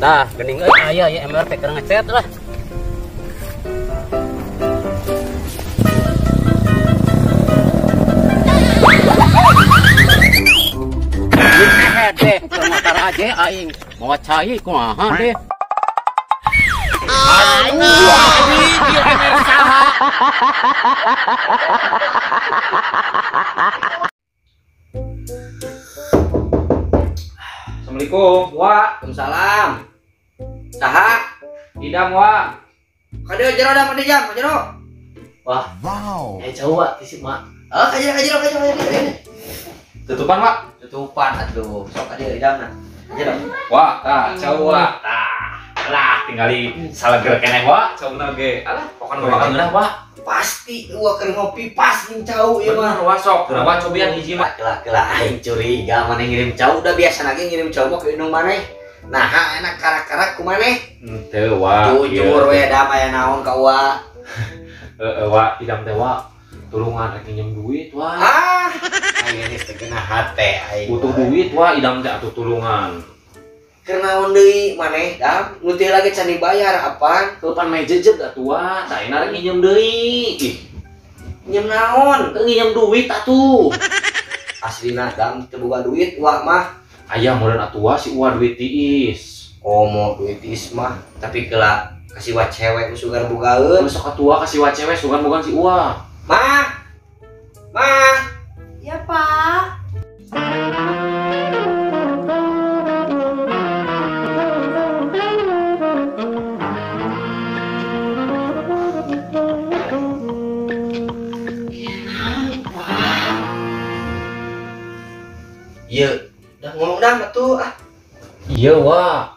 Tah, gening aya ya MR teh keur ngechat lah. Deh, motor aja aing mau cai kumaha deh. Assalamualaikum, Wa. Waalaikumsalam. Saha? Idam, Wa. Kadeu jero da mah jam, jero. Wah, Wow. jauh, Wa, tisip, Mak. Kajero. Tutupan, Wa. Tutupan atuh. Sok kadeu idamna. Jero. Wa, jauh, Wa. Lah, tinggali salager keneh, Wa. Cau bener ge. Alah, pokoknya makan geunah, Wa. Pasti eueuh keur ngopi pas jeung cau ieu mah. Bener, Wa, sok. Geunah, Wa, cobian hiji, Mak. Kelah aing curiga maneh ngirim cau udah biasa lagi ngirim cau mah ke indung maneh. Nah, enak karak-karak ku maneh. Teu, Wa. Jujur we da aya naon ka Wa. Wa, idam teh, Wa. Tulungan rek nginjem duit, Wa. Aing geus teu geunah hate aing. Butuh duit, Wa, idam teh atuh tulungan. Keur naon deui maneh, Dam? Nu teh lagi can dibayar apaan? Kepan mah jejeg atuh, Wa. Tah ina rek nginjem deui. Ih, Njem naon? nginjem duit atuh. Aslina Dam teu boga duit Wa mah. Aya modern atuh, Wa, si Wa duit tiis. Oh mau duit mah, tapi kela kasih wa cewek sugar bugaeun. Sok atuh, Wa, kasih wa cewek sugan bukan si Wa. Ma. Ya, Pak. Iya, udah ngomong dah atuh ah. Iya, Wa.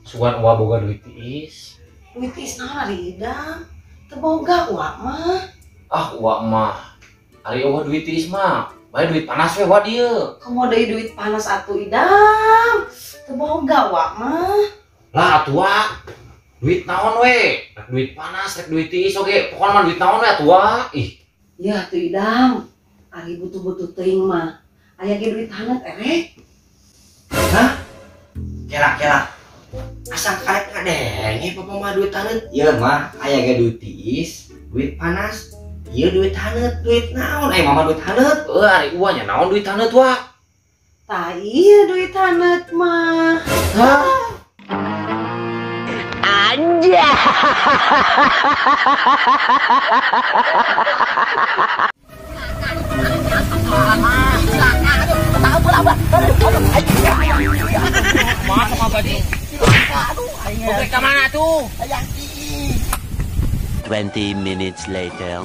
Sugan Wa boga duit tiis. Duit isna ari idam. Teu boga Wa mah. Ah, Wa mah. Ari Wa duit tiis mah. Bae duit panas we Wa dieu. Komo deui duit panas atuh idam. Teu boga Wa mah. Lah atuh, Wa. Duit naon we? Rek duit panas, rek duit tiis oge. Pokona mah duit naon we atuh, Wa. Ih, Ya tuh idam. Ari butuh-butuh teuing mah. Aya ge duit hanet erek. Hah? Kela. Asal karek ngadenge papa mah duit haneut. Ieu mah aya ge duit tiis, duit panas. Ieu duit haneut, duit naon? Mama duit haneut. ari Wa nya naon duit haneut, Wa? Tah ieu duit haneut mah. Oke, ke mana tuh? 20 minutes later.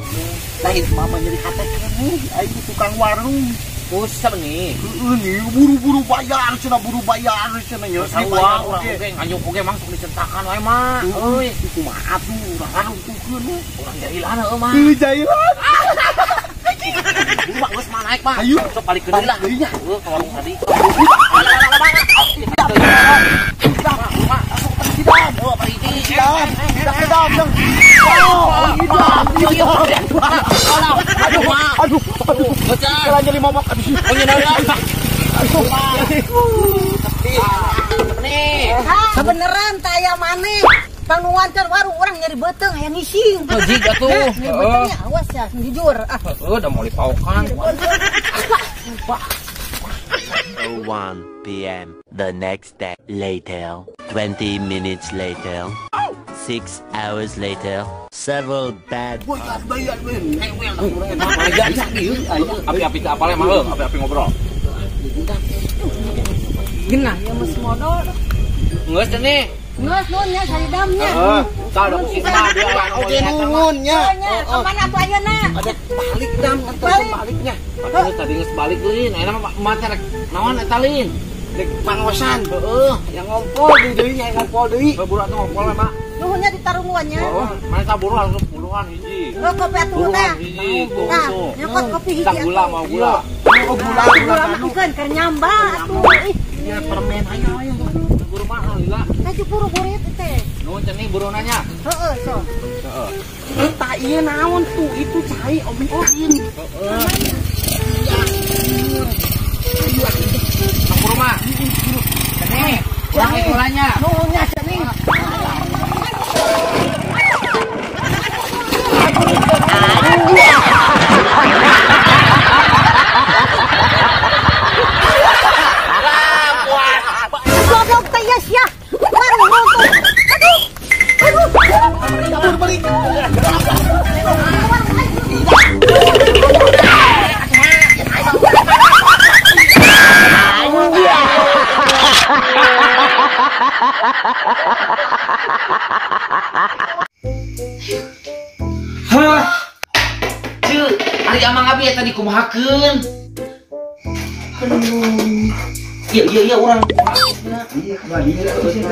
Lain mama jadi hati nih, aing tukang warung. Pusat nih. Ini buru-buru bayar, buru bayar cenah ya. Sarua urang oge nganyuk oge mah sok dicentakan wae mah. Euy, Kumaha tuh urang tukeun. urang jailan heuh mah. Teu jailan. Buru geus mah naik mah. Ayo. Sok balik ke deui lah. Iya. Heuh, ka warung tadi. Aduh, Jalan jadi momok aduh. nih. Sabeneran teh aya maneh. Tang nuancan warung orang nyari beteung aya nising. Jig atuh. Nyari beteungnya awas ya, jujur. Udah mau dipaukan. 1 p.m. The next day. Later. 20 minutes later. 6 hours later. Several bad. Bayar men. Api-api ke apalnya mah, api-api ngobrol. Genah ya mah modal. Geus teh nih. Geus nuhunnya saridamnya. Tah da si mah dia Oke nuhunnya. Kemana atuh ayeuna? ada balik dam atau baliknya. Makanya tadi geus balik leuin. Ayeuna mah mah rek naon eta lin? Dek pangosan. Heeh. Yang ngompol di deui, yang ngompol deui. Buru atuh ngompol we mah. Nuhunnya ditarunguannya. Heeh. Mana taburu langsung puluhan hiji. Lo kopi atuh teh. Puluhan hiji tuh. Nah, nyokot kopi hiji. Sang gula mau gula. Oh gula Gula mah ikeun keur nyamba atuh. Iya permen aya aya. Buru mah alhamdulillah. Teh buru-buru teh. Nuhun cenah buru nanya. Heeh, so. Heeh. Eta ieu naon tuh? Itu cai omen kain. Heeh. Buru mah. Cenah. Pakai kolanya. Nunya cening. Goblok teh ya sia. Baru nonton. Aduh. Balik. Hah? Ceu, ari amang abi tadi kumahakeun. Iya urang. Iya, kembali ke sini.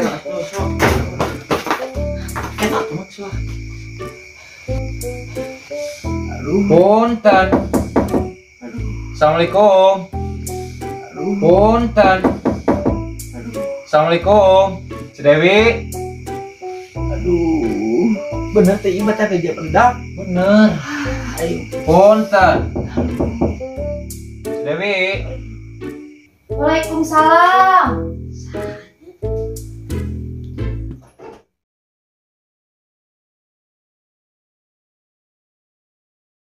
Enak banget sih. Punten. Assalamualaikum. Punten. Assalamualaikum. Cedewi. Aduh, bener teh iba teh dia pendam. Bener. Ayo. Punten. Cedewi. Waalaikumsalam.